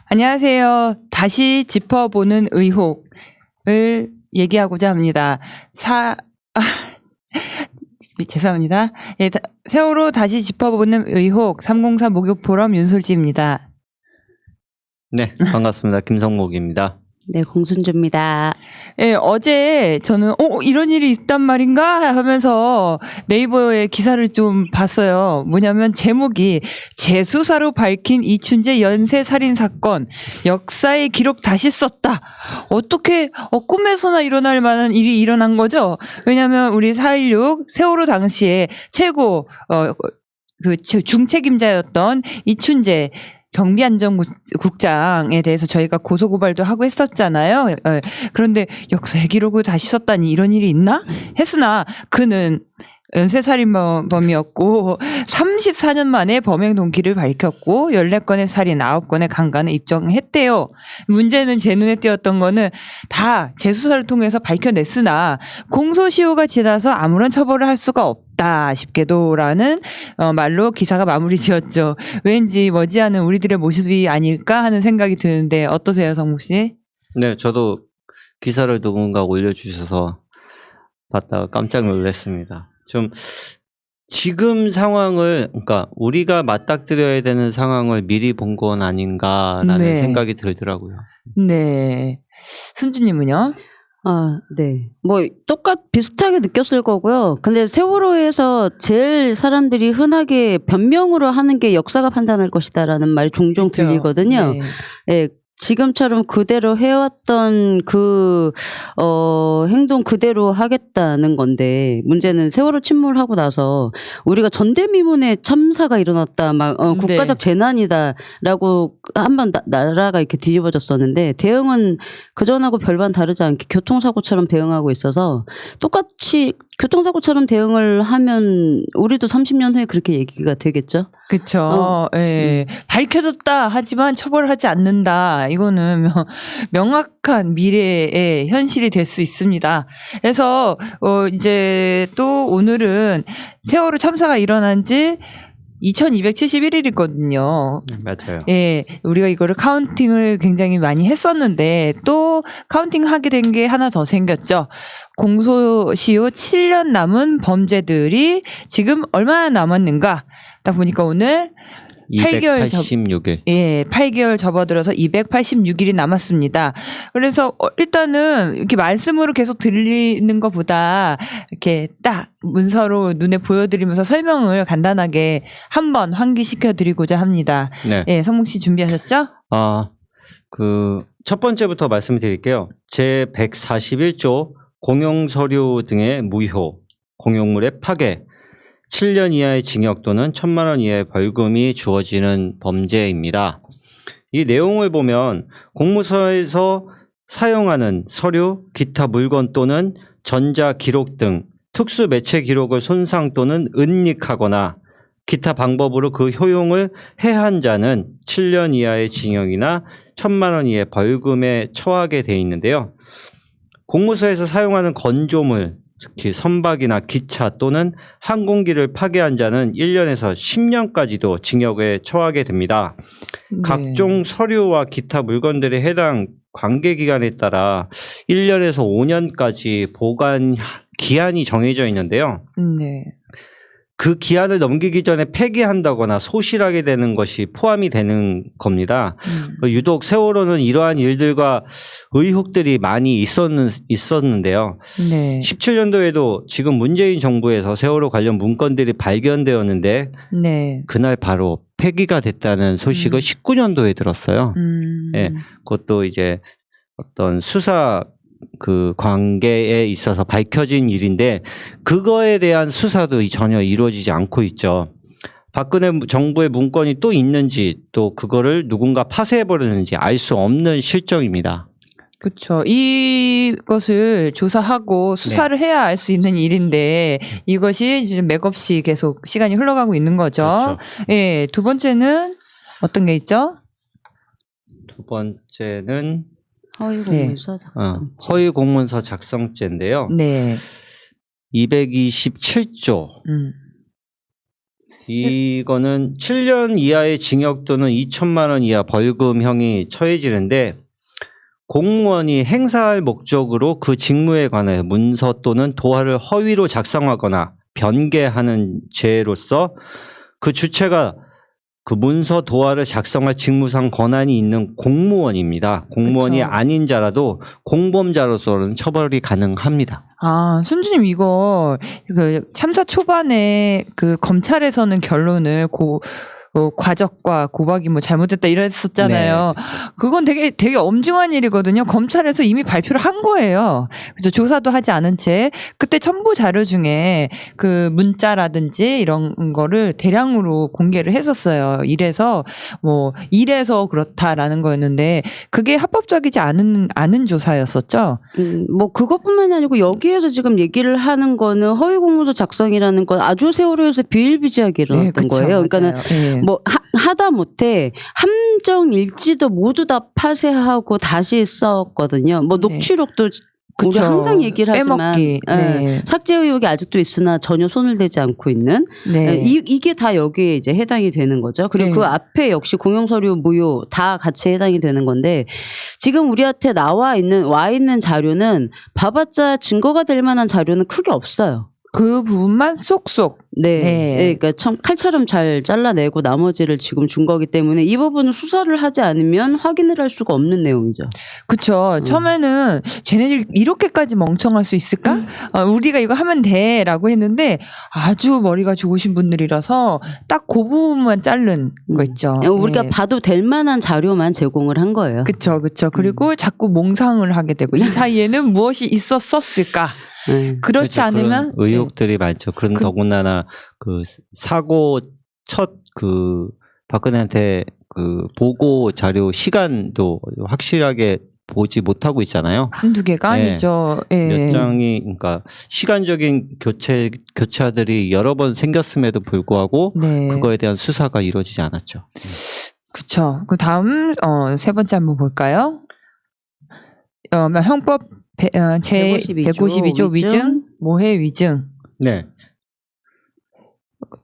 안녕하세요. 다시 짚어보는 의혹을 얘기하고자 합니다. 죄송합니다. 예, 세월호 다시 짚어보는 의혹 304 목욕 포럼 윤솔지입니다. 네, 반갑습니다. 김성목입니다. 네, 공순주입니다. 예, 어제 저는 이런 일이 있단 말인가 하면서 네이버에 기사를 좀 봤어요. 뭐냐면 제목이 재수사로 밝힌 이춘재 연쇄 살인 사건 역사의 기록 다시 썼다. 어떻게 꿈에서나 일어날 만한 일이 일어난 거죠? 왜냐하면 우리 4.16 세월호 당시에 최고 그 중책임자였던 이춘재 경비안전국장에 대해서 저희가 고소고발도 하고 했었잖아요. 그런데 역사의 기록을 다시 썼다니 이런 일이 있나? 했으나 그는 연쇄살인범이었고 34년 만에 범행 동기를 밝혔고 14건의 살인, 9건의 강간을 입증했대요. 문제는 제 눈에 띄었던 거는 다 재수사를 통해서 밝혀냈으나 공소시효가 지나서 아무런 처벌을 할 수가 없다 싶게도라는 말로 기사가 마무리 지었죠. 왠지 머지않은 우리들의 모습이 아닐까 하는 생각이 드는데 어떠세요, 성묵 씨? 네, 저도 기사를 누군가 올려주셔서 봤다가 깜짝 놀랐습니다. 좀 지금 상황을, 그러니까 우리가 맞닥뜨려야 되는 상황을 미리 본 건 아닌가라는 네. 생각이 들더라고요. 네. 순주님은요? 네. 비슷하게 느꼈을 거고요. 근데 세월호에서 제일 사람들이 흔하게 변명으로 하는 게 역사가 판단할 것이다라는 말이 종종 그렇죠. 들리거든요. 네. 예. 지금처럼 그대로 해왔던 행동 그대로 하겠다는 건데, 문제는 세월호 침몰하고 나서 우리가 전대미문의 참사가 일어났다, 국가적 재난이다라고 한번 나라가 이렇게 뒤집어졌었는데, 대응은 그전하고 별반 다르지 않게 교통사고처럼 대응하고 있어서 똑같이 교통사고처럼 대응을 하면 우리도 30년 후에 그렇게 얘기가 되겠죠? 그렇죠. 예. 밝혀졌다 하지만 처벌하지 않는다. 이거는 명확한 미래의 현실이 될 수 있습니다. 그래서 이제 또 오늘은 세월호 참사가 일어난 지 2271일이거든요. 맞아요. 예, 우리가 이거를 카운팅을 굉장히 많이 했었는데 또 카운팅 하게 된 게 하나 더 생겼죠. 공소시효 7년 남은 범죄들이 지금 얼마나 남았는가? 딱 보니까 오늘 286일. 8개월 접어들어서 286일이 남았습니다. 그래서 일단은 이렇게 말씀으로 계속 들리는 것보다 이렇게 딱 문서로 눈에 보여드리면서 설명을 간단하게 한번 환기시켜 드리고자 합니다. 네. 예, 성묵 씨 준비하셨죠? 첫 번째부터 말씀드릴게요. 제 141조 공용서류 등의 무효, 공용물의 파괴, 7년 이하의 징역 또는 1,000만 원 이하의 벌금이 주어지는 범죄입니다. 이 내용을 보면 공무서에서 사용하는 서류, 기타 물건 또는 전자 기록 등 특수 매체 기록을 손상 또는 은닉하거나 기타 방법으로 그 효용을 해한 자는 7년 이하의 징역이나 1,000만 원 이하의 벌금에 처하게 돼 있는데요. 공무서에서 사용하는 건조물, 특히 선박이나 기차 또는 항공기를 파괴한 자는 1년에서 10년까지도 징역에 처하게 됩니다. 네. 각종 서류와 기타 물건들의 해당 관계기간에 따라 1년에서 5년까지 보관 기한이 정해져 있는데요. 네. 그 기한을 넘기기 전에 폐기한다거나 소실하게 되는 것이 포함이 되는 겁니다. 유독 세월호는 이러한 일들과 의혹들이 많이 있었는데요. 네. 17년도에도 지금 문재인 정부에서 세월호 관련 문건들이 발견되었는데 네. 그날 바로 폐기가 됐다는 소식을 19년도에 들었어요. 예, 그것도 이제 어떤 수사 관계에 있어서 밝혀진 일인데 그거에 대한 수사도 전혀 이루어지지 않고 있죠. 박근혜 정부의 문건이 또 있는지 또 그거를 누군가 파쇄해버렸는지 알 수 없는 실정입니다. 그렇죠. 이것을 조사하고 수사를 해야 알 수 있는 일인데 이것이 이제 맥없이 계속 시간이 흘러가고 있는 거죠. 그렇죠. 예, 두 번째는 어떤 게 있죠? 두 번째는 허위공문서 작성. 허위공문서 작성죄인데요. 네. 227조 이거는 7년 이하의 징역 또는 2천만 원 이하 벌금형이 처해지는데 공무원이 행사할 목적으로 그 직무에 관해 문서 또는 도화를 허위로 작성하거나 변개하는 죄로서 그 주체가 그 문서 도화를 작성할 직무상 권한이 있는 공무원입니다. 공무원이 그쵸. 아닌 자라도 공범자로서는 처벌이 가능합니다. 아, 순주님 이거 그 참사 초반에 그 검찰에서는 결론을 과적과 고박이 뭐 잘못됐다 이랬었잖아요. 네, 그건 되게 엄중한 일이거든요. 검찰에서 이미 발표를 한 거예요. 그래서 조사도 하지 않은 채 그때 첨부 자료 중에 그 문자라든지 이런 거를 대량으로 공개를 했었어요. 이래서 그렇다라는 거였는데 그게 합법적이지 않은 조사였었죠. 뭐 그것뿐만이 아니고 여기에서 지금 얘기를 하는 거는 허위 공문서 작성이라는 건 아주 세월호에서 비일비재하게 일어났던 그쵸, 거예요. 그러니까는 맞아요. 예. 뭐 하다 못해 함정 일지도 모두 다 파쇄하고 다시 썼거든요. 뭐 네. 녹취록도 우리 그쵸. 항상 얘기를 하지만 빼먹기. 네. 삭제 의혹이 아직도 있으나 전혀 손을 대지 않고 있는 네. 이게 다 여기에 이제 해당이 되는 거죠. 그리고 네. 그 앞에 역시 공용서류 무효 다 같이 해당이 되는 건데 지금 우리한테 와 있는 자료는 봐봤자 증거가 될 만한 자료는 크게 없어요. 그 부분만 쏙쏙. 네. 네. 네, 그러니까 참 칼처럼 잘 잘라내고 나머지를 지금 준 거기 때문에 이 부분을 수사를 하지 않으면 확인을 할 수가 없는 내용이죠. 그쵸. 처음에는 쟤네들 이렇게까지 멍청할 수 있을까? 우리가 이거 하면 돼. 라고 했는데 아주 머리가 좋으신 분들이라서 딱 그 부분만 자른 거 있죠. 우리가 네. 봐도 될 만한 자료만 제공을 한 거예요. 그쵸. 그리고 자꾸 몽상을 하게 되고 이 사이에는 무엇이 있었을까? 네. 그렇지 그렇죠. 않으면 그런 의혹들이 많죠. 그런 더군다나 그 사고 첫 그 박근혜한테 그 보고 자료 시간도 확실하게 보지 못하고 있잖아요. 한두 개가 네. 아니죠. 예. 몇 장이 그러니까 시간적인 교차들이 여러 번 생겼음에도 불구하고 네. 그거에 대한 수사가 이루어지지 않았죠. 그쵸. 그 다음 세 번째 한번 볼까요? 형법 제 152조 위증, 모해 위증. 네.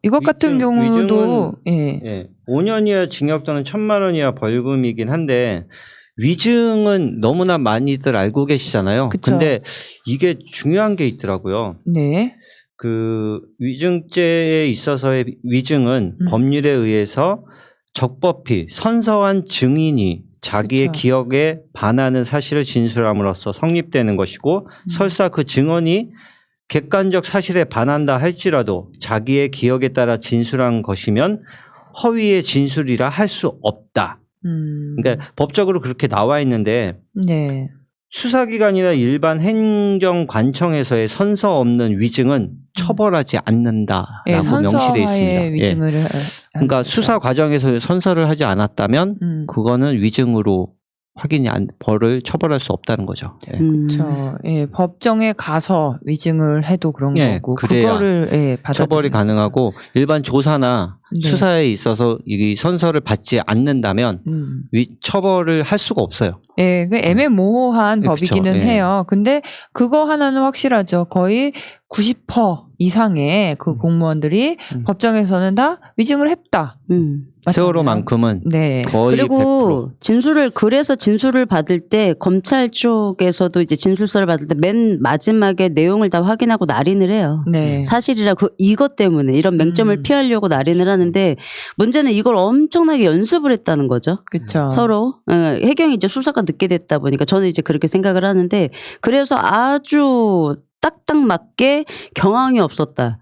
이것 같은 경우도 위증은, 예, 5년 이하 징역 또는 1,000만 원 이하 벌금이긴 한데 위증은 너무나 많이들 알고 계시잖아요. 그쵸. 근데 이게 중요한 게 있더라고요. 네. 그 위증죄에 있어서의 위증은 법률에 의해서 적법히 선서한 증인이 자기의 그쵸. 기억에 반하는 사실을 진술함으로써 성립되는 것이고 설사 그 증언이 객관적 사실에 반한다 할지라도 자기의 기억에 따라 진술한 것이면 허위의 진술이라 할 수 없다. 그러니까 법적으로 그렇게 나와 있는데 네. 수사기관이나 일반 행정관청에서의 선서 없는 위증은 처벌하지 않는다라고 예, 명시되어 있습니다. 예. 위증을 그러니까 수사 과정에서 선서를 하지 않았다면 그거는 위증으로 벌을 처벌할 수 없다는 거죠. 예. 그렇죠. 예, 법정에 가서 위증을 해도 그런 예, 거고 그래야 그거를 처벌이 가능하고 일반 조사나 네. 수사에 있어서 이 선서를 받지 않는다면 처벌을 할 수가 없어요. 예, 그 애매모호한 예, 법이기는 그쵸, 예. 해요. 근데 그거 하나는 확실하죠. 거의 90% 이상의 그 공무원들이 법정에서는 다 위증을 했다. 맞잖아요. 세월호만큼은 네. 거의 100%. 그리고 그래서 진술을 받을 때 검찰 쪽에서도 이제 진술서를 받을 때 맨 마지막에 내용을 다 확인하고 날인을 해요. 네. 사실이라 이것 때문에 이런 맹점을 피하려고 날인을 하는데 문제는 이걸 엄청나게 연습을 했다는 거죠. 그렇죠. 서로 해경이 이제 수사가 늦게 됐다 보니까 저는 이제 그렇게 생각을 하는데 그래서 아주 딱딱 맞게 경황이 없었다.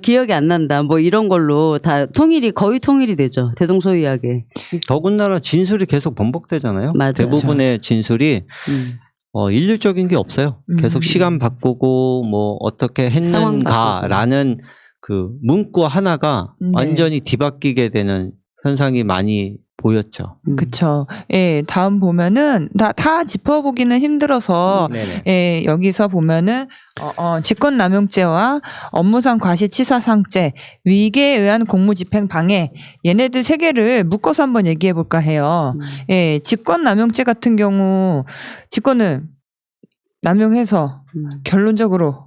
기억이 안 난다. 뭐 이런 걸로 다 거의 통일이 되죠. 대동소이하게. 더군다나 진술이 계속 번복되잖아요. 맞아요. 대부분의 진술이 일률적인 게 없어요. 계속 시간 바꾸고 뭐 어떻게 상황 했는가라는 그 문구 하나가 네. 완전히 뒤바뀌게 되는 현상이 많이 보였죠. 그쵸. 예, 다음 보면은 다 짚어보기는 힘들어서 네네. 예, 여기서 보면은 직권남용죄와 업무상 과실치사상죄, 위계에 의한 공무집행 방해 얘네들 세 개를 묶어서 한번 얘기해 볼까 해요. 예, 직권남용죄 같은 경우 직권은 남용해서 결론적으로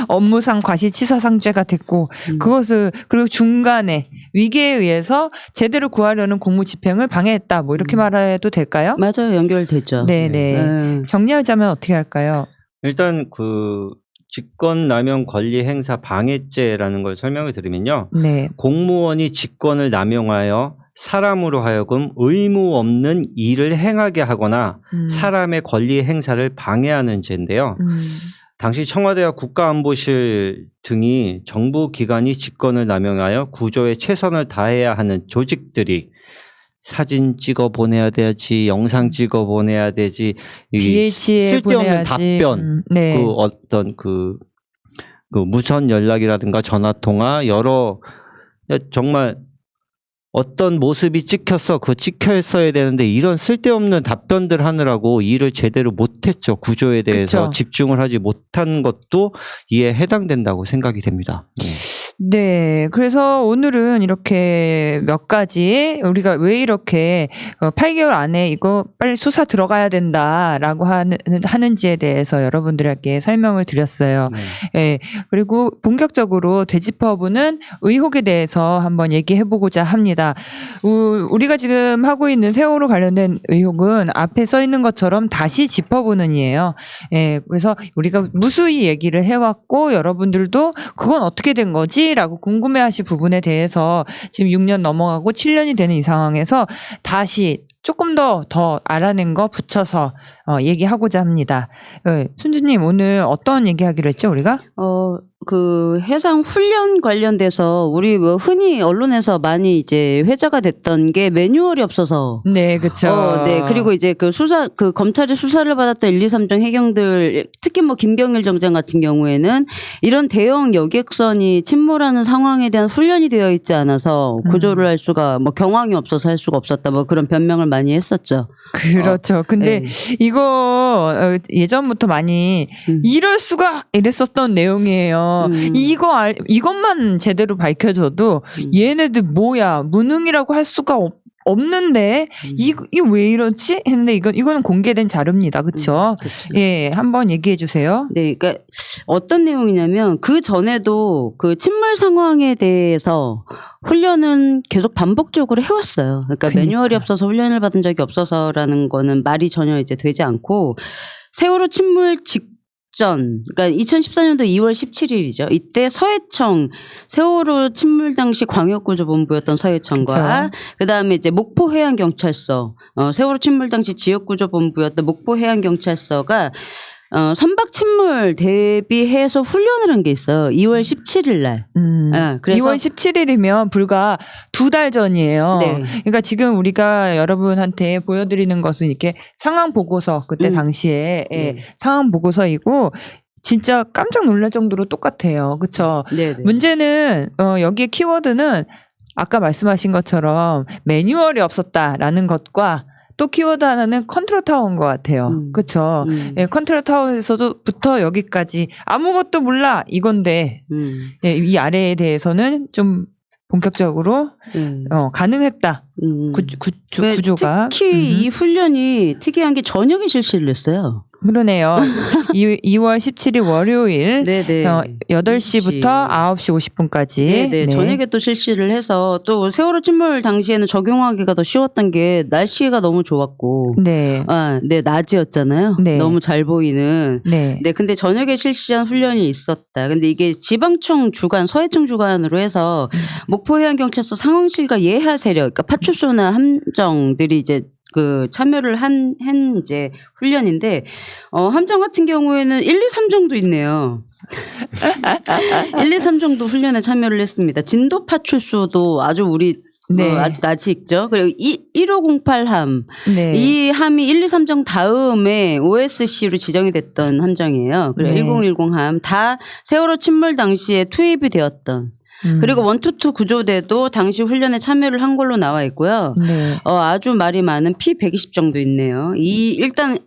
업무상 과실치사상죄가 됐고 그것을 그리고 중간에 위기에 의해서 제대로 구하려는 공무집행을 방해했다. 뭐 이렇게 말해도 될까요? 맞아요. 연결되죠. 네네. 정리하자면 어떻게 할까요? 일단 그 직권남용 권리행사 방해죄라는 걸 설명을 드리면요. 네. 공무원이 직권을 남용하여 사람으로 하여금 의무 없는 일을 행하게 하거나 사람의 권리 행사를 방해하는 죄인데요. 당시 청와대와 국가안보실 등이 정부 기관이 직권을 남용하여 구조에 최선을 다해야 하는 조직들이 사진 찍어 보내야 되지, 영상 찍어 보내야 되지, DH에 쓸데없는 보내야지. 답변, 네. 그 어떤 그 무선 연락이라든가 전화 통화 여러 정말 어떤 모습이 찍혔어, 그거 찍혀 있어야 되는데 이런 쓸데없는 답변들 하느라고 일을 제대로 못했죠. 구조에 대해서 그쵸. 집중을 하지 못한 것도 이에 해당된다고 생각이 됩니다. 네. 그래서 오늘은 이렇게 몇 가지 우리가 왜 이렇게 8개월 안에 이거 빨리 수사 들어가야 된다라고 하는지에 대해서 여러분들에게 설명을 드렸어요. 네. 예. 그리고 본격적으로 되짚어보는 의혹에 대해서 한번 얘기해보고자 합니다. 우리가 지금 하고 있는 세월호 관련된 의혹은 앞에 써 있는 것처럼 다시 짚어보는 이에요. 예. 그래서 우리가 무수히 얘기를 해왔고 여러분들도 그건 어떻게 된 거지? 라고 궁금해하실 부분에 대해서 지금 6년 넘어가고 7년이 되는 이 상황에서 다시 조금 더 알아낸 거 붙여서 얘기하고자 합니다. 순주님 오늘 어떤 얘기하기로 했죠 우리가? 그 해상 훈련 관련돼서 우리 뭐 흔히 언론에서 많이 이제 회자가 됐던 게 매뉴얼이 없어서. 네, 그렇죠. 네. 그리고 이제 그 검찰이 수사를 받았던 1, 2, 3정 해경들 특히 뭐 김경일 정장 같은 경우에는 이런 대형 여객선이 침몰하는 상황에 대한 훈련이 되어 있지 않아서 구조를 할 수가 뭐 경황이 없어서 할 수가 없었다. 뭐 그런 변명을 많이 했었죠. 그렇죠. 근데 네. 이거 예전부터 많이 이럴 수가 이랬었던 내용이에요. 이것만 제대로 밝혀져도 얘네들 뭐야 무능이라고 할 수가 없는데 이거 왜 이렇지 했는데 이거는 공개된 자료입니다. 그렇죠? 예, 한번 얘기해 주세요. 네, 그러니까 어떤 내용이냐면 그 전에도 그 침몰 상황에 대해서 훈련은 계속 반복적으로 해왔어요. 그러니까 매뉴얼이 없어서 훈련을 받은 적이 없어서라는 거는 말이 전혀 이제 되지 않고 세월호 침몰 그러니까 2014년도 2월 17일이죠. 이때 서해청 세월호 침몰 당시 광역구조본부였던 서해청과 그다음에 이제 목포해양경찰서 세월호 침몰 당시 지역구조본부였던 목포해양경찰서가 선박 침몰 대비해서 훈련을 한 게 있어요. 2월 17일 날. 그래서 2월 17일이면 불과 2달 전이에요. 네. 그러니까 지금 우리가 여러분한테 보여드리는 것은 이렇게 상황 보고서 그때 당시에 네. 상황 보고서이고 진짜 깜짝 놀랄 정도로 똑같아요. 그렇죠? 네. 문제는 여기에 키워드는 아까 말씀하신 것처럼 매뉴얼이 없었다라는 것과 또 키워드 하나는 컨트롤 타워인 것 같아요. 그렇죠. 예, 컨트롤 타워에서도부터 여기까지 아무것도 몰라 이건데 예, 이 아래에 대해서는 좀 본격적으로 가능했다. 구조가. 특히 이 훈련이 특이한 게 저녁에 실시를 했어요. 그러네요. 2월 17일 월요일 네네. 8시부터 9시 50분까지. 네네. 저녁에 또 실시를 해서 또 세월호 침몰 당시에는 적용하기가 더 쉬웠던 게 날씨가 너무 좋았고. 네. 네, 낮이었잖아요. 네. 너무 잘 보이는. 네. 네, 근데 저녁에 실시한 훈련이 있었다. 근데 이게 지방청 주관, 서해청 주관으로 해서 목포해양경찰서 상황실과 예하 세력, 그러니까 파출소나 함정들이 이제 그 참여를 한 이제 훈련인데 함정 같은 경우에는 1, 2, 3정도 있네요. 1, 2, 3정도 훈련에 참여를 했습니다. 진도 파출소도 아주 우리 아주 낯이 익죠. 그리고 1508함. 네. 이 함이 1, 2, 3정 다음에 OSC로 지정이 됐던 함정이에요. 그리고 1010함 다 세월호 침몰 당시에 투입이 되었던. 그리고 122 구조대도 당시 훈련에 참여를 한 걸로 나와 있고요. 네. 아주 말이 많은 P120 정도 있네요. 일단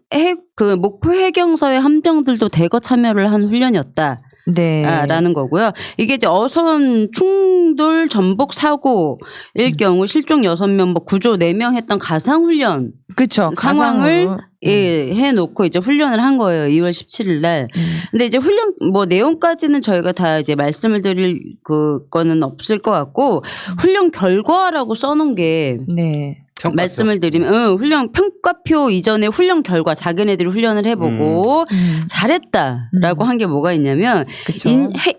목포 해경서의 함정들도 대거 참여를 한 훈련이었다. 네. 라는 거고요. 이게 이제 어선 충돌 전복 사고일 경우 실종 6명, 뭐 구조 4명 했던 가상훈련 그쵸. 상황을 가상으로. 해놓고 이제 훈련을 한 거예요. 2월 17일 날. 근데 이제 훈련 뭐 내용까지는 저희가 다 이제 말씀을 드릴 그거는 없을 것 같고 훈련 결과라고 써놓은 게 네. 평가표. 말씀을 드리면 훈련 평가표 이전에 훈련 결과 자기네들이 훈련을 해보고 잘했다라고 한 게 뭐가 있냐면 그쵸.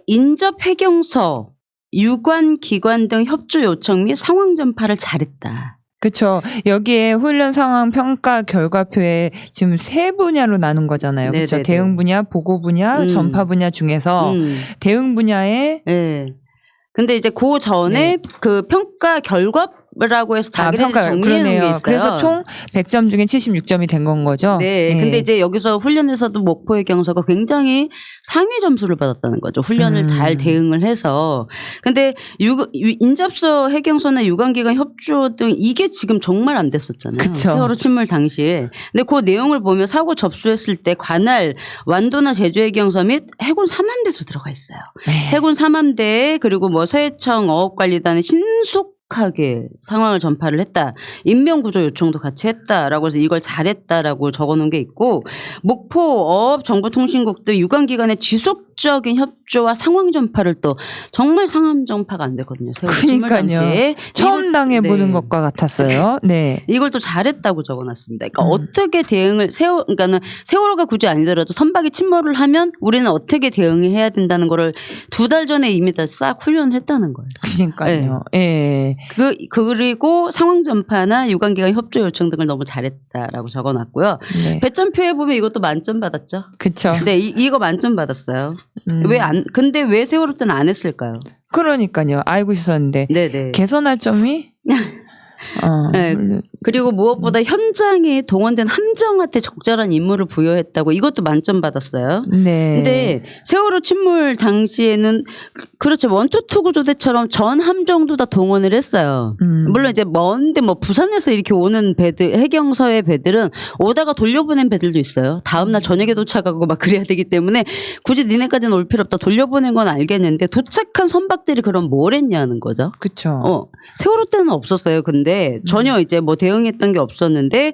인접 해경서 유관 기관 등 협조 요청 및 상황 전파를 잘했다. 그렇죠. 여기에 훈련 상황 평가 결과표에 지금 3분야로 나눈 거잖아요. 그렇죠. 네네네. 대응 분야, 보고 분야, 전파 분야 중에서 대응 분야에 네. 근데 이제 그 전에 그 평가 결과라고 해서 자기네들이 정리해 놓은 게 있어요. 그래서 총 100점 중에 76점이 된 건 거죠. 네. 근데 이제 여기서 훈련에서도 목포 해경서가 굉장히 상위 점수를 받았다는 거죠. 훈련을 잘 대응을 해서. 근데 인접서 해경서나 유관기관 협조 등 이게 지금 정말 안 됐었잖아요. 그쵸. 세월호 침몰 당시에. 근데 그 내용을 보면 사고 접수했을 때 관할 완도나 제주 해경서 및 해군 삼함대도 들어가 있어요. 해군 삼함대 그리고 뭐 서해청 어업관리단은 신속하게 상황을 전파를 했다. 인명구조 요청도 같이 했다라고 해서 이걸 잘했다라고 적어놓은 게 있고 목포 어업정보통신국도 유관기관의 지속적인 협조와 상황 전파를 또 정말 상황 전파가 안 됐거든요. 세월호 침몰 그러니까요. 당시에. 처음 당해보는 네. 것과 같았어요. 네. 이걸 또 잘했다고 적어놨습니다. 그러니까 어떻게 대응을 그러니까는 세월호가 굳이 아니더라도 선박이 침몰을 하면 우리는 어떻게 대응해야 된다는 거를 2달 전에 이미 다 싹 훈련을 했다는 거예요. 그러니까요. 예. 그리고 상황 전파나 유관기관 협조 요청 등을 너무 잘했다라고 적어놨고요. 네. 배점표에 보면 이것도 만점 받았죠. 그쵸. 네, 이거 만점 받았어요. 근데 왜 세월호 때는 안 했을까요? 그러니까요. 알고 있었는데. 네네. 개선할 점이? 네. 그리고 무엇보다 현장에 동원된 함정한테 적절한 임무를 부여했다고 이것도 만점 받았어요. 네. 근데 세월호 침몰 당시에는 그렇죠. 원투투 구조대처럼 전 함정도 다 동원을 했어요. 물론 이제 먼데 뭐 부산에서 이렇게 오는 배들 해경서의 배들은 오다가 돌려보낸 배들도 있어요. 다음날 저녁에 도착하고 막 그래야 되기 때문에 굳이 니네까지는 올 필요 없다. 돌려보낸 건 알겠는데 도착한 선박들이 그럼 뭘 했냐는 거죠. 그쵸. 세월호 때는 없었어요. 근데 전혀 이제 뭐 대응했던 게 없었는데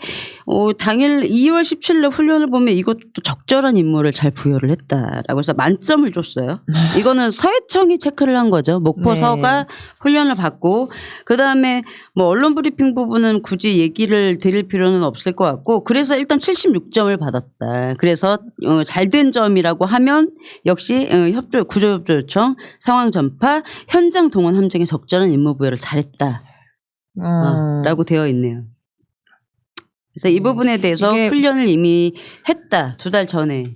당일 2월 17일 훈련을 보면 이것도 적절한 임무를 잘 부여를 했다라고 해서 만점을 줬어요. 이거는 서해청이 체크를 한 거죠. 목포서가 훈련을 받고 그다음에 뭐 언론 브리핑 부분은 굳이 얘기를 드릴 필요는 없을 것 같고 그래서 일단 76점을 받았다. 그래서 잘된 점이라고 하면 역시 구조협조 요청, 상황 전파, 현장 동원 함정의 적절한 임무 부여를 잘했다. 라고 되어 있네요. 그래서 이 부분에 대해서 훈련을 이미 했다. 2달 전에.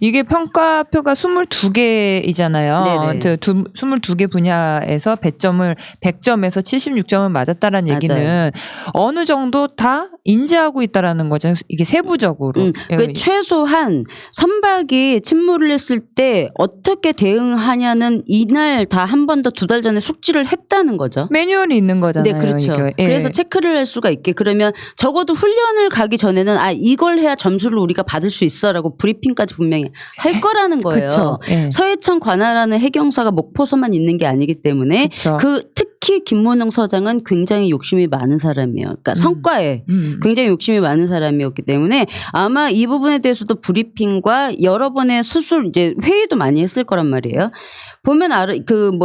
이게 평가표가 22개이잖아요. 22개 분야에서 100점에서 76점을 맞았다라는 얘기는 어느 정도 다 인지하고 있다라는 거죠. 이게 세부적으로. 최소한 선박이 침몰을 했을 때 어떻게 대응하냐는 이날 다 한 번 더 2달 전에 숙지를 했다는 거죠. 매뉴얼이 있는 거잖아요. 네, 그렇죠. 이게. 그래서 체크를 할 수가 있게 그러면 적어도 훈련을 가기 전에는 이걸 해야 점수를 우리가 받을 수 있어라고 브리핑까지 분명히 할 거라는 거예요. 그쵸. 서해청 관할하는 해경서가 목포서만 있는 게 아니기 때문에 그쵸. 특히 김문영 서장은 굉장히 욕심이 많은 사람이에요. 그러니까 성과에 굉장히 욕심이 많은 사람이었기 때문에 아마 이 부분에 대해서도 브리핑과 여러 번의 이제 회의도 많이 했을 거란 말이에요. 보면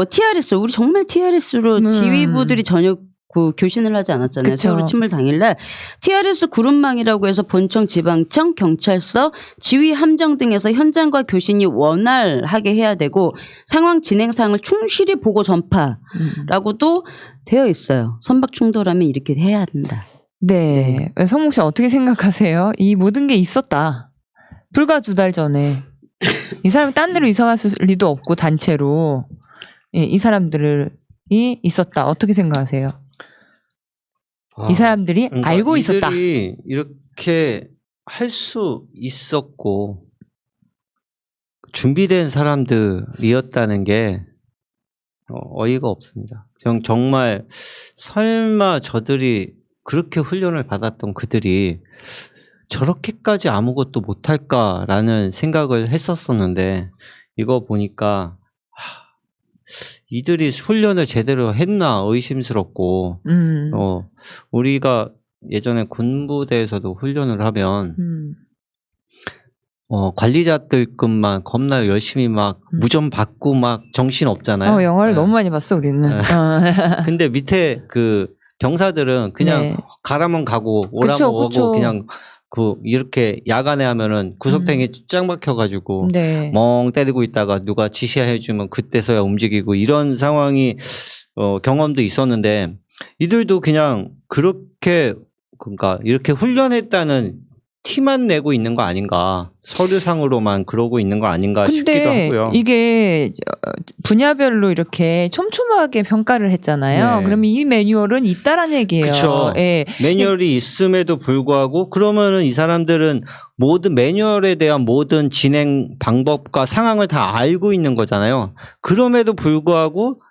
TRS 우리 정말 TRS로 지휘부들이 저녁 교신을 하지 않았잖아요. 세월호 침몰 당일날 TRS 그룹망이라고 해서 본청, 지방청, 경찰서, 지휘 함정 등에서 현장과 교신이 원활하게 해야 되고 상황 진행 사항을 충실히 보고 전파라고도 되어 있어요. 선박 충돌하면 이렇게 해야 된다. 네. 성목 씨 어떻게 생각하세요? 이 모든 게 있었다. 불과 2달 전에. 이 사람이 딴 데로 이사 갔을 리도 없고 단체로 이 사람들이 있었다. 어떻게 생각하세요? 이 사람들이 알고 있었다. 이들이 이렇게 할 수 있었고 준비된 사람들이었다는 게 어이가 없습니다. 정말 설마 저들이 그렇게 훈련을 받았던 그들이 저렇게까지 아무것도 못할까라는 생각을 했었었는데 이거 보니까 이들이 훈련을 제대로 했나 의심스럽고 우리가 예전에 군부대에서도 훈련을 하면 관리자들급만 겁나 열심히 막 무전 받고 막 정신 없잖아요. 영화를 네. 너무 많이 봤어 우리는. 네. 근데 밑에 그 병사들은 그냥 네. 가라면 가고 오라면 그쵸, 오고 그쵸. 그냥 이렇게 야간에 하면은 구석탱이 쫙 막혀가지고 네. 멍 때리고 있다가 누가 지시해주면 그때서야 움직이고 이런 상황이 경험도 있었는데 이들도 그냥 그렇게 그러니까 이렇게 훈련했다는 티만 내고 있는 거 아닌가, 서류상으로만 그러고 있는 거 아닌가 싶기도 근데 하고요. 이게 분야별로 이렇게 촘촘하게 평가를 했잖아요. 네. 그러면 이 매뉴얼은 있다라는 얘기예요. 그쵸. 예. 매뉴얼이 있음에도 불구하고 그러면은 이 사람들은 모든 매뉴얼에 대한 모든 진행 방법과 상황을 다 알고 있는 거잖아요. 그럼에도 불구하고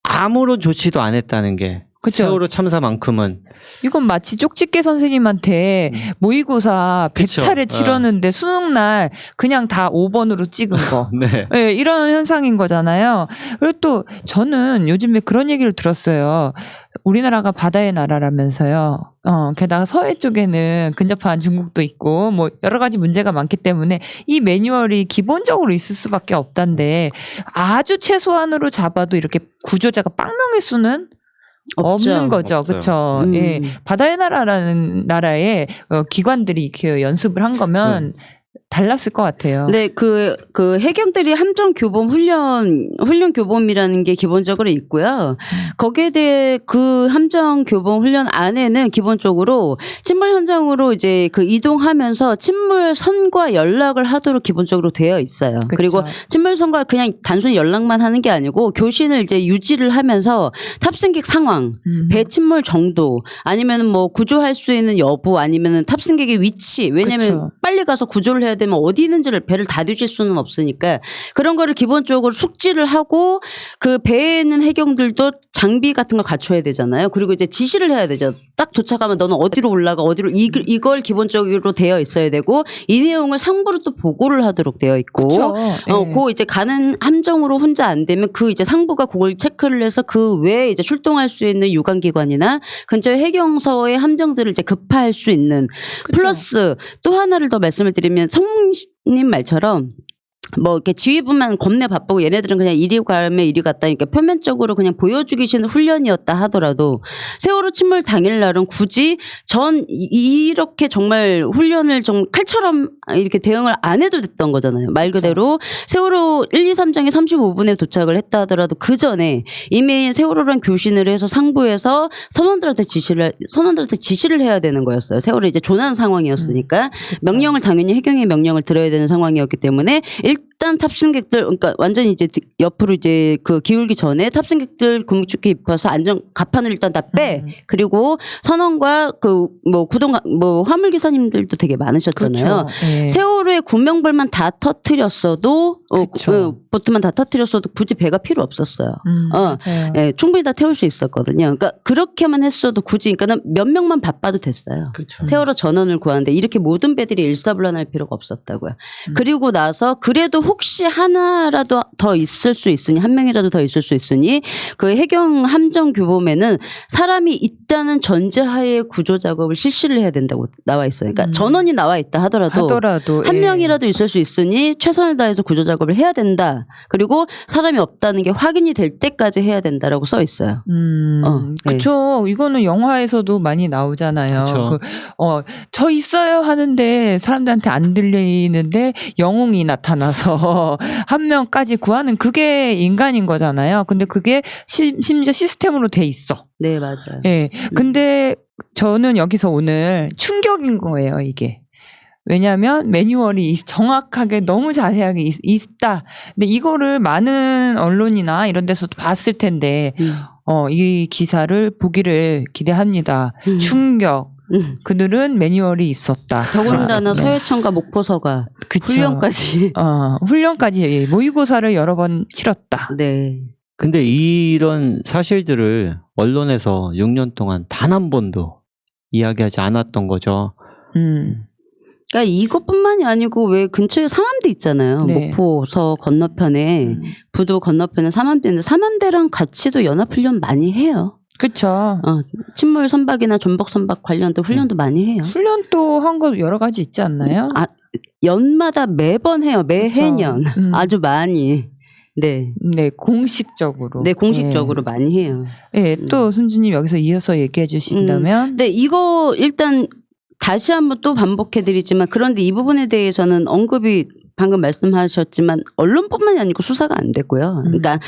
아무런 조치도 안 했다는 게 그쵸. 세월호 참사만큼은 이건 마치 쪽집게 선생님한테 모의고사 그쵸. 100차례 치렀는데 수능날 그냥 다 5번으로 찍은 거. 네. 예, 이런 현상인 거잖아요. 그리고 또 저는 요즘에 그런 얘기를 들었어요. 우리나라가 바다의 나라라면서요. 게다가 서해 쪽에는 근접한 중국도 있고 뭐 여러 가지 문제가 많기 때문에 이 매뉴얼이 기본적으로 있을 수밖에 없단데 아주 최소한으로 잡아도 이렇게 구조자가 빵명의 수는 없죠. 없는 거죠. 없어요. 그렇죠. 예. 바다의 나라라는 나라에 기관들이 이렇게 연습을 한 거면 달랐을 것 같아요. 네, 그 해경들이 함정 교범 훈련 교범이라는 게 기본적으로 있고요. 거기에 대해 그 함정 교범 훈련 안에는 기본적으로 침몰 현장으로 이제 그 이동하면서 침몰선과 연락을 하도록 기본적으로 되어 있어요. 그쵸. 그리고 침몰선과 그냥 단순히 연락만 하는 게 아니고 교신을 이제 유지를 하면서 탑승객 상황, 배 침몰 정도, 아니면은 뭐 구조할 수 있는 여부, 아니면은 탑승객의 위치. 왜냐면 그쵸. 빨리 가서 구조를 해야 되면 어디 있는지를 배를 다 뒤질 수는 없으니까 그런 거를 기본적으로 숙지를 하고 그 배에 있는 해경들도 장비 같은 걸 갖춰야 되잖아요. 그리고 이제 지시를 해야 되죠. 딱 도착하면 너는 어디로 올라가 어디로 이걸 기본적으로 되어 있어야 되고 이 내용을 상부로 또 보고를 하도록 되어 있고 그쵸. 예. 그 이제 가는 함정으로 혼자 안 되면 그 이제 상부가 그걸 체크를 해서 그 외에 이제 출동할 수 있는 유관기관이나 근처의 해경서의 함정들을 이제 급파할 수 있는 그쵸. 플러스 또 하나를 더 말씀을 드리면 성님 말처럼 뭐 이렇게 지휘부만 겁내 바쁘고 얘네들은 그냥 이리 가면 이리 갔다 그러니까 표면적으로 그냥 보여주기 싫은 훈련이었다 하더라도 세월호 침몰 당일날은 굳이 이렇게 정말 훈련을 좀 칼처럼 이렇게 대응을 안 해도 됐던 거잖아요. 말 그대로 세월호 1, 2, 3장에 35분에 도착을 했다 하더라도 그 전에 이미 세월호랑 교신을 해서 상부에서 선원들한테 지시를 해야 되는 거였어요. 세월호 이제 조난 상황이었으니까 명령을 당연히 해경의 명령을 들어야 되는 상황이었기 때문에 일단 탑승객들 그러니까 완전히 이제 옆으로 이제 그 기울기 전에 탑승객들 궁극조끼 입혀서 가판을 일단 다 빼. 그리고 선원과 그 뭐 화물 기사님들도 되게 많으셨잖아요. 그렇죠. 예. 세월호의 군명불만 다 터트렸어도 그쵸. 보트만 다 터트렸어도 굳이 배가 필요 없었어요. 맞아요. 예, 충분히 다 태울 수 있었거든요. 그러니까 그렇게만 했어도 굳이 그러니까는 몇 명만 바빠도 됐어요. 그렇죠. 세월호 전원을 구하는데 이렇게 모든 배들이 일사불란할 필요가 없었다고요. 그리고 나서 그래도 혹시 하나라도 더 있을 수 있으니 한 명이라도 더 있을 수 있으니 그 해경 함정 교범에는 사람이 있다는 전제하에 구조 작업을 실시를 해야 된다고 나와 있어요. 그러니까 전원이 나와 있다 하더라도 예. 한 명이라도 있을 수 있으니 최선을 다해서 구조 작업을 해야 된다. 그리고 사람이 없다는 게 확인이 될 때까지 해야 된다라고 써 있어요. 네. 그쵸. 이거는 영화에서도 많이 나오잖아요. 그쵸. 저 있어요 하는데 사람들한테 안 들리는데 영웅이 나타나서 한 명까지 구하는 그게 인간인 거잖아요. 근데 그게 심지어 시스템으로 돼 있어. 네, 맞아요. 예. 근데 저는 여기서 오늘 충격인 거예요, 이게. 왜냐하면 매뉴얼이 정확하게 너무 자세하게 있다. 근데 이거를 많은 언론이나 이런 데서도 봤을 텐데, 이 기사를 보기를 기대합니다. 충격. 그들은 매뉴얼이 있었다. 더군다나 네. 서해천과 목포서가 그쵸. 훈련까지. 훈련까지 모의고사를 여러 번 치렀다. 네. 근데 이런 사실들을 언론에서 6년 동안 단 한 번도 이야기하지 않았던 거죠. 그러니까 이것뿐만이 아니고 왜 근처에 삼암대 있잖아요. 네. 목포서 건너편에 부두 건너편에 삼암대인데 삼암대랑 같이도 연합훈련 많이 해요. 그렇죠. 침몰 선박이나 전복 선박 관련된 훈련도 많이 해요. 훈련 또 한 거 여러 가지 있지 않나요? 연마다 매번 해요. 매해년 아주 많이. 네. 네, 공식적으로. 네, 공식적으로 많이 해요. 예, 또 순주님 여기서 이어서 얘기해 주신다면. 네, 이거 일단 다시 한번 또 반복해드리지만 그런데 이 부분에 대해서는 언급이 방금 말씀하셨지만 언론뿐만이 아니고 수사가 안 됐고요. 그러니까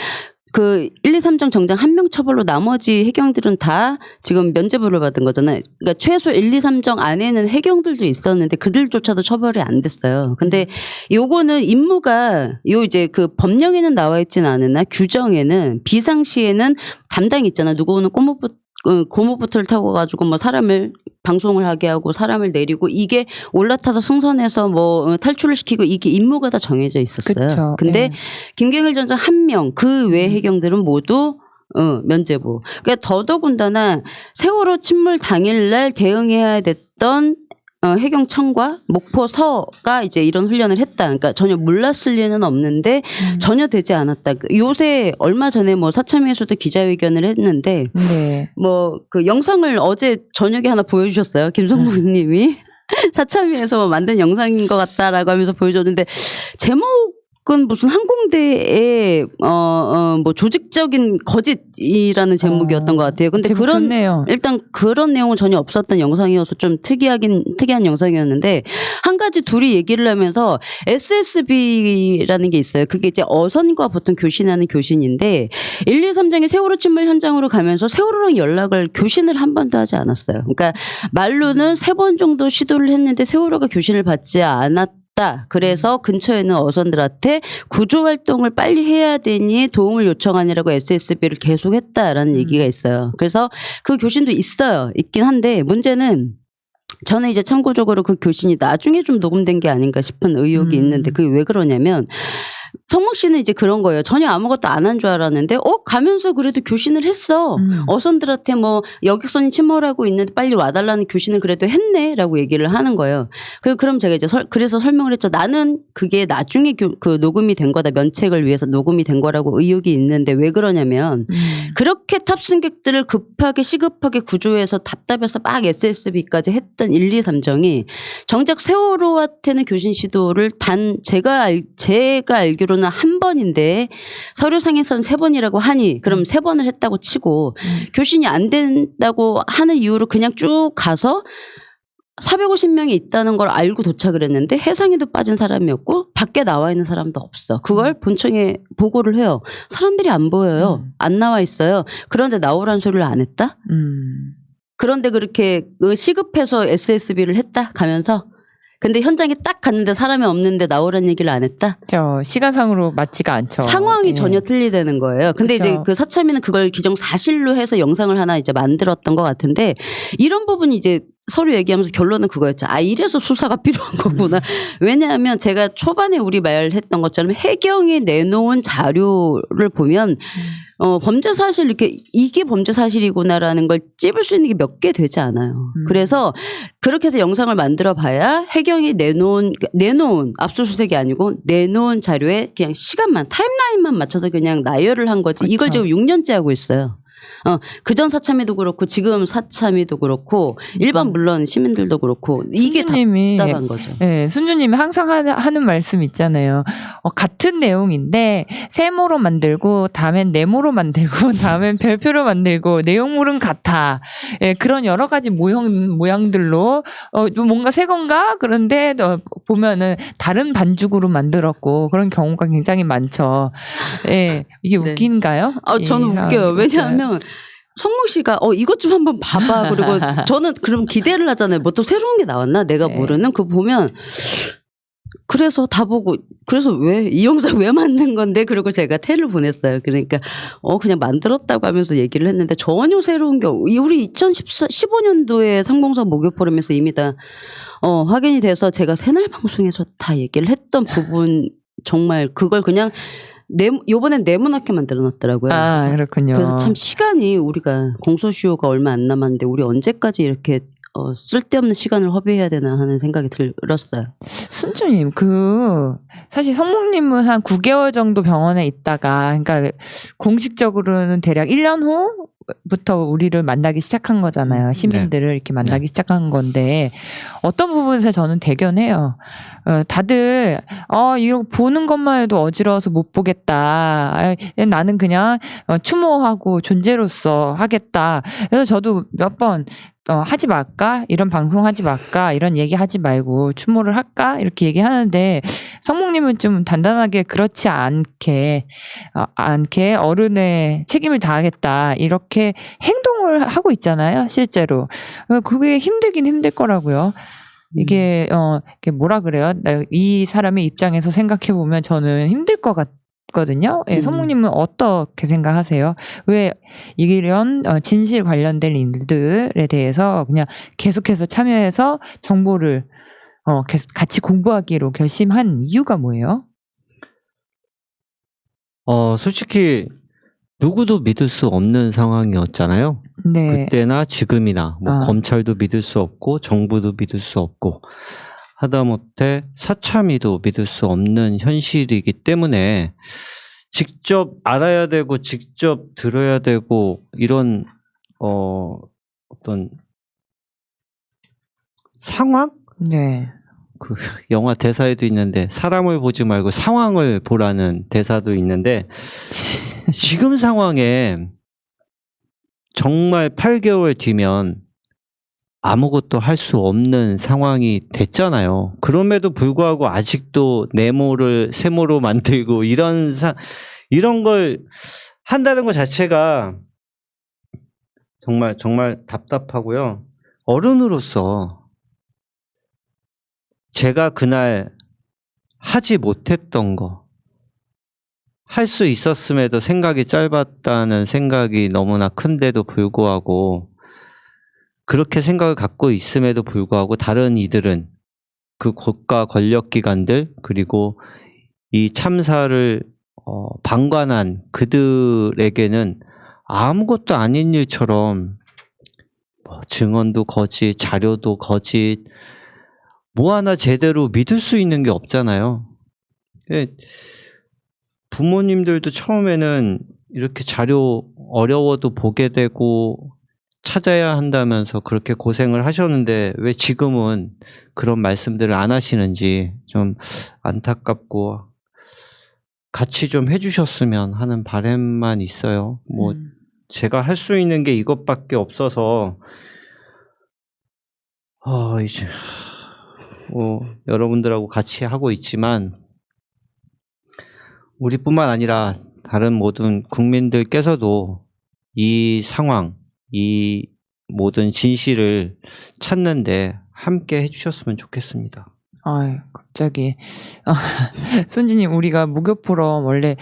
그 1, 2, 3정 정장 한 명 처벌로 나머지 해경들은 다 지금 면죄부를 받은 거잖아요. 그러니까 최소 1, 2, 3정 안에는 해경들도 있었는데 그들조차도 처벌이 안 됐어요. 근데 요거는 임무가 이제 그 법령에는 나와 있진 않으나 규정에는 비상시에는 담당이 있잖아요. 누구는 고무보트를 타고 가지고 뭐 사람을 방송을 하게 하고 사람을 내리고 이게 올라타서 승선해서 뭐 탈출을 시키고 이게 임무가 다 정해져 있었어요. 그쵸. 근데 예. 김경일 전장 한 명 그 외 해경들은 모두 면제부. 그러니까 더더군다나 세월호 침몰 당일날 대응해야 됐던 해경청과 목포서가 이제 이런 훈련을 했다. 그러니까 전혀 몰랐을 리는 없는데 전혀 되지 않았다. 요새 얼마 전에 뭐 사참위에서도 기자회견을 했는데 네. 뭐 그 영상을 어제 저녁에 하나 보여주셨어요. 김성국 님이 사참위에서 만든 영상인 것 같다라고 하면서 보여줬는데 제목은 무슨 항공대의 뭐 조직적인 거짓이라는 제목이었던 것 같아요. 근데 제목 그런 좋네요. 일단 그런 내용은 전혀 없었던 영상이어서 좀 특이한 영상이었는데 한 가지 둘이 얘기를 하면서 SSB라는 게 있어요. 그게 이제 어선과 보통 교신하는 교신인데 1, 2, 3장이 세월호 침몰 현장으로 가면서 세월호랑 연락을 교신을 한 번도 하지 않았어요. 그러니까 말로는 3번 정도 시도를 했는데 세월호가 교신을 받지 않았다. 그래서 근처에 있는 어선들한테 구조 활동을 빨리 해야 되니 도움을 요청하느라고 SSB를 계속했다라는 얘기가 있어요. 그래서 그 교신도 있긴 한데 문제는 저는 이제 참고적으로 그 교신이 나중에 좀 녹음된 게 아닌가 싶은 의혹이 있는데 그게 왜 그러냐면 성목 씨는 이제 그런 거예요. 전혀 아무것도 안 한 줄 알았는데 가면서 그래도 교신을 했어. 어선들한테 뭐 여객선이 침몰하고 있는데 빨리 와달라는 교신을 그래도 했네라고 얘기를 하는 거예요. 그럼 제가 이제 그래서 설명을 했죠. 나는 그게 나중에 그 녹음이 된 거다. 면책을 위해서 녹음이 된 거라고 의혹이 있는데 왜 그러냐면 그렇게 탑승객들을 시급하게 구조해서 답답해서 막 SSB까지 했던 1, 2, 3정이 정작 세월호한테는 교신 시도를 제가 알기로는 한 번인데 서류상에서는 3번이라고 하니 그럼 3번을 했다고 치고 교신이 안 된다고 하는 이유로 그냥 쭉 가서 450명이 있다는 걸 알고 도착을 했는데 해상에도 빠진 사람이었고 밖에 나와 있는 사람도 없어. 그걸 본청에 보고를 해요. 사람들이 안 보여요. 안 나와 있어요. 그런데 나오라는 소리를 안 했다? 그런데 그렇게 시급해서 SSB를 했다 가면서 근데 현장에 딱 갔는데 사람이 없는데 나오라는 얘기를 안 했다? 시간상으로 맞지가 않죠. 상황이 예. 전혀 틀리다는 거예요. 근데 그쵸. 이제 그 사참위는 그걸 기정사실로 해서 영상을 하나 이제 만들었던 것 같은데 이런 부분이 이제 서로 얘기하면서 결론은 그거였죠. 이래서 수사가 필요한 거구나. 왜냐하면 제가 초반에 우리 말했던 것처럼 해경이 내놓은 자료를 보면 범죄 사실 이게 범죄 사실이구나라는 걸 찝을 수 있는 게 몇 개 되지 않아요. 그래서 그렇게 해서 영상을 만들어 봐야 해경이 내놓은 압수수색이 아니고 내놓은 자료에 그냥 시간만 타임라인만 맞춰서 그냥 나열을 한 거지. 이걸 그렇죠. 지금 6년째 하고 있어요. 그전 사참위도 그렇고 지금 사참위도 그렇고 일반 물론 시민들도 그렇고 이게 답답한 거죠. 네, 순주님이 항상 하는 말씀 있잖아요. 같은 내용인데 세모로 만들고 다음엔 네모로 만들고 다음엔 별표로 만들고 내용물은 같아. 예, 그런 여러 가지 모양들로 뭔가 새 건가? 그런데 보면은 다른 반죽으로 만들었고 그런 경우가 굉장히 많죠. 예, 이게 네. 웃긴가요? 저는 웃겨요. 왜냐하면 성목 씨가 이것 좀 한번 봐봐. 그리고 저는 그럼 기대를 하잖아요. 뭐 또 새로운 게 나왔나? 내가 네. 모르는 그거 보면 그래서 다 보고 그래서 왜 이 영상 왜 만든 건데? 그리고 제가 텔을 보냈어요. 그러니까 그냥 만들었다고 하면서 얘기를 했는데 전혀 새로운 게 우리 2015년도에 상봉사 목요 포럼에서 이미 다 확인이 돼서 제가 새날 방송에서 다 얘기를 했던 부분 정말 그걸 그냥 요번엔 네모나게 만들어놨더라고요. 그렇군요. 그래서 참 시간이 우리가 공소시효가 얼마 안 남았는데 우리 언제까지 이렇게 쓸데없는 시간을 허비해야 되나 하는 생각이 들었어요. 순주님, 사실 성목님은 한 9개월 정도 병원에 있다가, 그러니까 공식적으로는 대략 1년 후부터 우리를 만나기 시작한 거잖아요. 시민들을 이렇게 만나기 시작한 건데, 어떤 부분에서 저는 대견해요. 다들, 이거 보는 것만 해도 어지러워서 못 보겠다. 나는 그냥 추모하고 존재로서 하겠다. 그래서 저도 몇 번, 하지 말까? 이런 방송 하지 말까? 이런 얘기 하지 말고 추모를 할까? 이렇게 얘기하는데 성목님은 좀 단단하게 그렇지 않게 어른의 책임을 다하겠다. 이렇게 행동을 하고 있잖아요. 실제로. 그게 힘들긴 힘들 거라고요. 이게 뭐라 그래요? 이 사람의 입장에서 생각해 보면 저는 힘들 것 같거든요. 예, 성목님은 어떻게 생각하세요? 왜 이런 진실 관련된 일들에 대해서 그냥 계속해서 참여해서 정보를 계속 같이 공부하기로 결심한 이유가 뭐예요? 솔직히 누구도 믿을 수 없는 상황이었잖아요. 네. 그때나 지금이나 뭐 아. 검찰도 믿을 수 없고 정부도 믿을 수 없고 하다못해 사참위도 믿을 수 없는 현실이기 때문에 직접 알아야 되고 직접 들어야 되고 이런 어떤 상황? 네. 그 영화 대사에도 있는데 사람을 보지 말고 상황을 보라는 대사도 있는데 지금 상황에 정말 8개월 뒤면 아무것도 할 수 없는 상황이 됐잖아요. 그럼에도 불구하고 아직도 네모를 세모로 만들고 이런 걸 한다는 것 자체가 정말 답답하고요. 어른으로서 제가 그날 하지 못했던 거, 할 수 있었음에도 생각이 짧았다는 생각이 너무나 큰데도 불구하고 그렇게 생각을 갖고 있음에도 불구하고 다른 이들은 그 국가 권력기관들 그리고 이 참사를 방관한 그들에게는 아무것도 아닌 일처럼 증언도 거짓, 자료도 거짓, 뭐 하나 제대로 믿을 수 있는 게 없잖아요. 부모님들도 처음에는 이렇게 자료 어려워도 보게 되고 찾아야 한다면서 그렇게 고생을 하셨는데 왜 지금은 그런 말씀들을 안 하시는지 좀 안타깝고 같이 좀 해주셨으면 하는 바람만 있어요. 뭐 제가 할 수 있는 게 이것밖에 없어서 이제 여러분들하고 같이 하고 있지만 우리뿐만 아니라 다른 모든 국민들께서도 이 상황, 이 모든 진실을 찾는데 함께 해주셨으면 좋겠습니다. 갑자기 손지님 우리가 목요 포럼 원래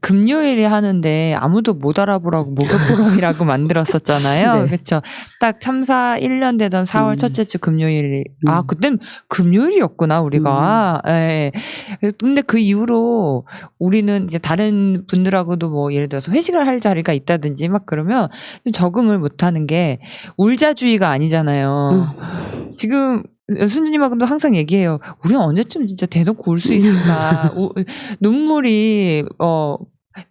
금요일에 하는데 아무도 못 알아보라고 목요 포럼이라고 만들었었잖아요. 네. 그렇죠. 딱 참사 1년 되던 4월 첫째 주 금요일. 그땐 금요일이었구나 우리가. 예. 근데 그 이후로 우리는 이제 다른 분들하고도 뭐 예를 들어서 회식을 할 자리가 있다든지 막 그러면 좀 적응을 못하는 게 울자주의가 아니잖아요. 지금 순주님하고도 항상 얘기해요. 우리는 언제쯤 진짜 대놓고 울 수 있을까. 눈물이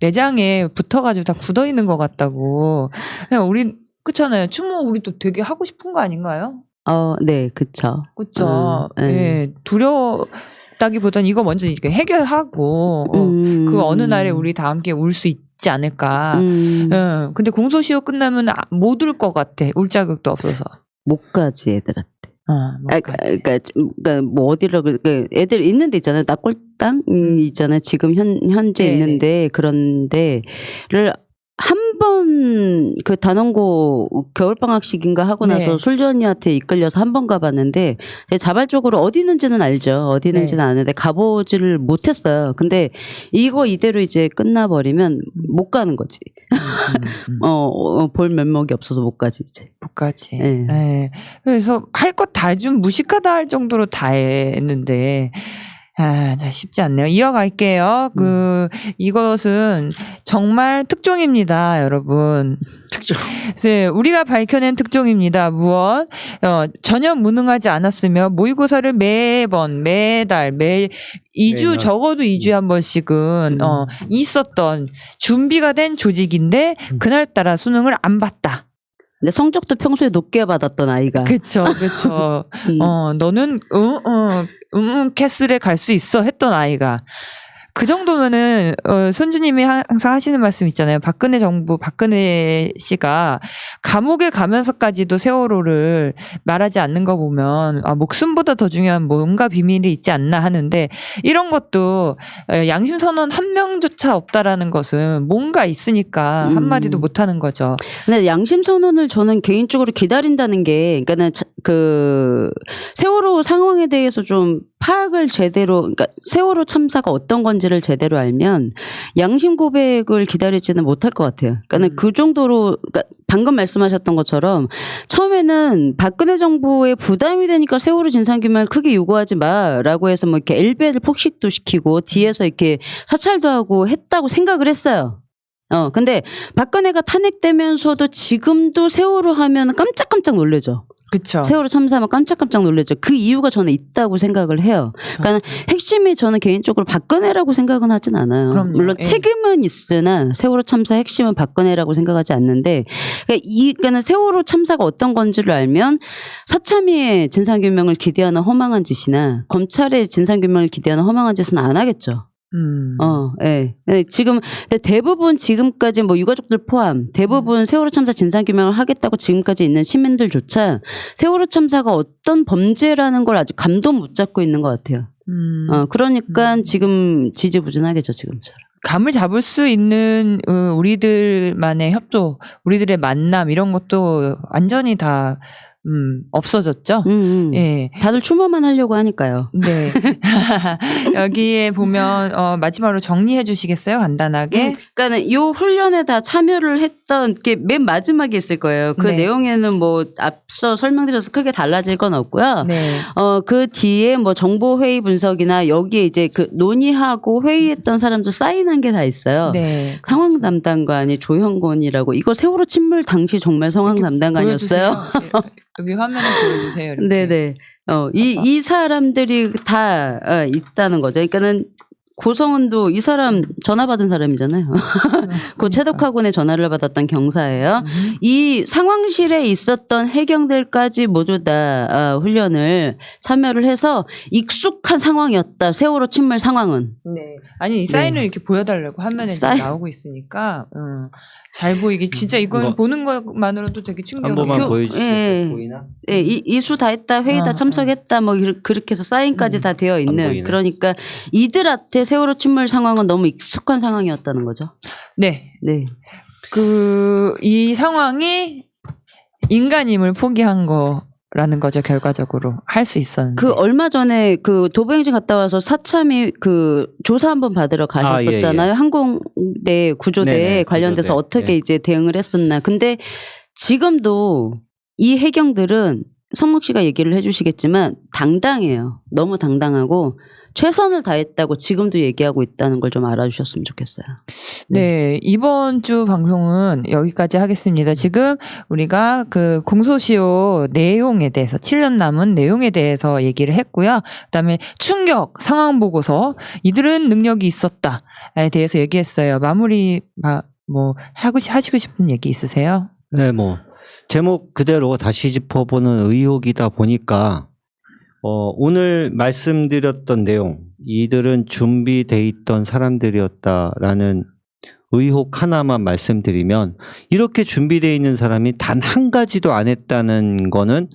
내장에 붙어가지고 다 굳어 있는 것 같다고. 그냥 우리 그렇잖아요. 추모 우리도 되게 하고 싶은 거 아닌가요? 네, 그쵸. 그렇죠. 예, 두렵다기보다는 이거 먼저 이렇게 해결하고 그 어느 날에 우리 다 함께 울 수 있지 않을까. 근데 공소시효 끝나면 못 울 것 같아. 울 자격도 없어서. 못 가지 애들한테. 그러니까 뭐 어디로 애들 있는 데 있잖아요. 낙골당 있잖아요. 지금 현재 네네. 있는데 그런 데를 한 번 그 단원고 겨울방학식인가 하고 나서 네. 술주 언니한테 이끌려서 한 번 가봤는데 제가 자발적으로 어디 있는지는 알죠. 어디 있는지는 아는데 가보지를 못했어요. 근데 이거 이대로 이제 끝나버리면 못 가는 거지. 볼 면목이 없어서 못 가지 이제. 못 가지. 네. 예. 그래서 할 것 다 좀 무식하다 할 정도로 다 했는데 자, 쉽지 않네요. 이어갈게요. 이것은 정말 특종입니다, 여러분. 특정. 네, 우리가 밝혀낸 특종입니다. 무엇? 전혀 무능하지 않았으며 모의고사를 매달 2주 매년. 적어도 2주에 한 번씩은 있었던 준비가 된 조직인데 그날따라 수능을 안 봤다. 근데 성적도 평소에 높게 받았던 아이가. 그쵸. 너는 캐슬에 갈 수 있어 했던 아이가. 그 정도면은 손주님이 항상 하시는 말씀 있잖아요. 박근혜 씨가 감옥에 가면서까지도 세월호를 말하지 않는 거 보면 목숨보다 더 중요한 뭔가 비밀이 있지 않나 하는데, 이런 것도 양심 선언 한 명조차 없다라는 것은 뭔가 있으니까 한마디도 못 하는 거죠. 근데 양심 선언을 저는 개인적으로 기다린다는 게, 그러니까는 그 세월호 상황에 대해서 좀 파악을 제대로, 그러니까 세월호 참사가 어떤 건지를 제대로 알면 양심 고백을 기다리지는 못할 것 같아요. 그러니까 그 정도로, 그러니까 방금 말씀하셨던 것처럼 처음에는 박근혜 정부에 부담이 되니까 세월호 진상규명을 크게 요구하지 마라고 해서 뭐 이렇게 엘베를 폭식도 시키고 뒤에서 이렇게 사찰도 하고 했다고 생각을 했어요. 근데 박근혜가 탄핵되면서도 지금도 세월호 하면 깜짝깜짝 놀라죠. 그쵸. 세월호 참사하면 깜짝깜짝 놀라죠. 그 이유가 저는 있다고 생각을 해요. 그러니까 핵심이 저는 개인적으로 박근혜라고 생각은 하진 않아요. 그럼요. 물론 예. 책임은 있으나 세월호 참사 핵심은 박근혜라고 생각하지 않는데, 그러니까 세월호 참사가 어떤 건지를 알면 사참위의 진상규명을 기대하는 허망한 짓이나 검찰의 진상규명을 기대하는 허망한 짓은 안 하겠죠. 예. 지금 대부분 지금까지 뭐 유가족들 포함 대부분 세월호 참사 진상규명을 하겠다고 지금까지 있는 시민들조차 세월호 참사가 어떤 범죄라는 걸 아직 감도 못 잡고 있는 것 같아요. 그러니까 지금 지지부진하겠죠, 지금처럼. 감을 잡을 수 있는 우리들만의 협조, 우리들의 만남 이런 것도 완전히 다 없어졌죠. 예. 다들 추모만 하려고 하니까요. 네. 여기에 보면 마지막으로 정리해 주시겠어요? 간단하게. 그러니까는 요 훈련에 다 참여를 했던 게 맨 마지막에 있을 거예요. 그 네. 내용에는 뭐 앞서 설명드려서 크게 달라질 건 없고요. 네. 그 뒤에 뭐 정보 회의 분석이나 여기에 이제 그 논의하고 회의했던 사람도 사인한 게 다 있어요. 네. 상황 담당관이 조형곤이라고, 이거 세월호 침몰 당시 정말 상황 담당관이었어요. 여기 화면에 보여주세요. 이렇게. 네네. 이 사람들이 다 있다는 거죠. 그러니까는 고성은도 이 사람 전화 받은 사람이잖아요. 그 최덕화군의 전화를 받았던 경사예요. 이 상황실에 있었던 해경들까지 모두 다 훈련을 참여를 해서 익숙한 상황이었다. 세월호 침몰 상황은. 네. 아니 이 사인을 이렇게 보여달라고 화면에 지금 나오고 있으니까 잘 보이게. 진짜 이건 보는 것만으로도 되게 충격이에요. 한 번만 보여주세요. 보이나? 네, 이수 다 했다, 회의 다 참석했다, 뭐 그렇게 해서 사인까지 다 되어 있는. 그러니까 이들한테 세월호 침몰 상황은 너무 익숙한 상황이었다는 거죠. 네. 네. 이 상황이 인간임을 포기한 거라는 거죠. 결과적으로 할 수 있었는데. 그 얼마 전에 그 도보행진 갔다 와서 사참이 그 조사 한번 받으러 가셨었잖아요. 항공대 구조대 네네, 관련돼서 구조대. 어떻게 예. 이제 대응을 했었나. 근데 지금도 이 해경들은 성목 씨가 얘기를 해주시겠지만 당당해요. 너무 당당하고 최선을 다했다고 지금도 얘기하고 있다는 걸 좀 알아주셨으면 좋겠어요. 네, 이번 주 방송은 여기까지 하겠습니다. 지금 우리가 그 공소시효 내용에 대해서 7년 남은 내용에 대해서 얘기를 했고요. 그다음에 충격 상황 보고서 이들은 능력이 있었다에 대해서 얘기했어요. 마무리 뭐 하시고 싶은 얘기 있으세요? 네, 뭐 제목 그대로 다시 짚어보는 의혹이다 보니까 오늘 말씀드렸던 내용, 이들은 준비돼 있던 사람들이었다라는 의혹 하나만 말씀드리면, 이렇게 준비돼 있는 사람이 단 한 가지도 안 했다는 거는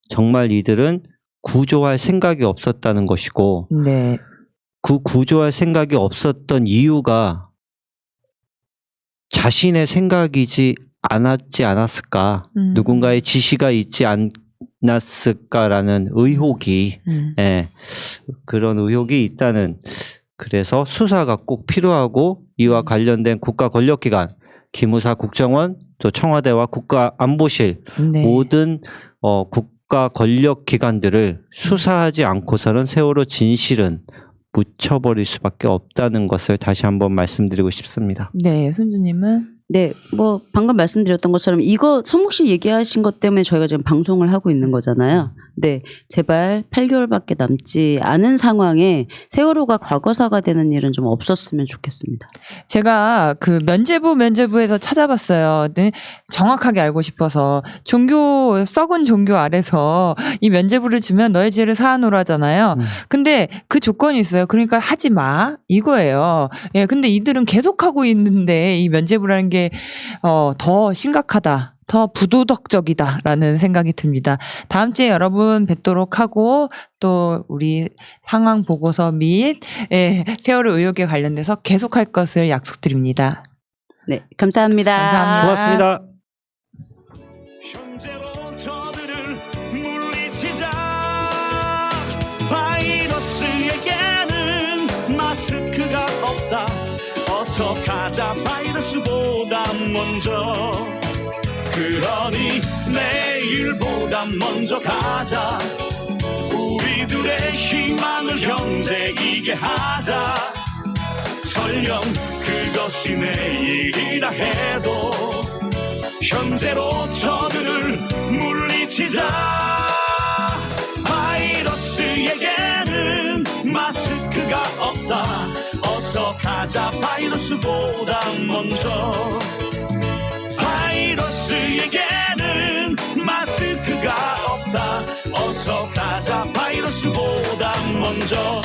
정말 이들은 구조할 생각이 없었다는 것이고, 네. 그 구조할 생각이 없었던 이유가 자신의 생각이지 않았지 않았을까, 누군가의 지시가 있지 않았을까라는 의혹이, 그런 의혹이 있다는, 그래서 수사가 꼭 필요하고 이와 관련된 국가 권력기관, 기무사 국정원, 또 청와대와 국가안보실, 네. 모든 국가 권력기관들을 수사하지 않고서는 세월호 진실은 묻혀버릴 수밖에 없다는 것을 다시 한번 말씀드리고 싶습니다. 네, 손주님은 네, 뭐 방금 말씀드렸던 것처럼 이거 손목 씨 얘기하신 것 때문에 저희가 지금 방송을 하고 있는 거잖아요. 네, 제발 8개월밖에 남지 않은 상황에 세월호가 과거사가 되는 일은 좀 없었으면 좋겠습니다. 제가 그 면제부에서 찾아봤어요. 네, 정확하게 알고 싶어서 썩은 종교 아래서 이 면제부를 주면 너의 죄를 사하노라잖아요. 근데 그 조건이 있어요. 그러니까 하지 마 이거예요. 예, 근데 이들은 계속하고 있는데 이 면제부라는 게 더 심각하다. 더 부도덕적이다라는 생각이 듭니다. 다음 주에 여러분 뵙도록 하고 또 우리 상황 보고서 및 세월호 의혹에 관련돼서 계속할 것을 약속드립니다. 네, 감사합니다. 감사합니다. 고맙습니다. 현재로 저들을 물리치자. 바이러스에게는 마스크가 없다. 어서 가자 바이러스보다 먼저. 그러니 내일보다 먼저 가자. 우리들의 희망을 형제이게 하자. 설령 그것이 내일이라 해도 현재로 저들을 물리치자. 바이러스에게는 마스크가 없다. 어서 가자 바이러스보다 먼저. 바이러스에게는 마스크가 없다. 어서 가자 바이러스보다 먼저.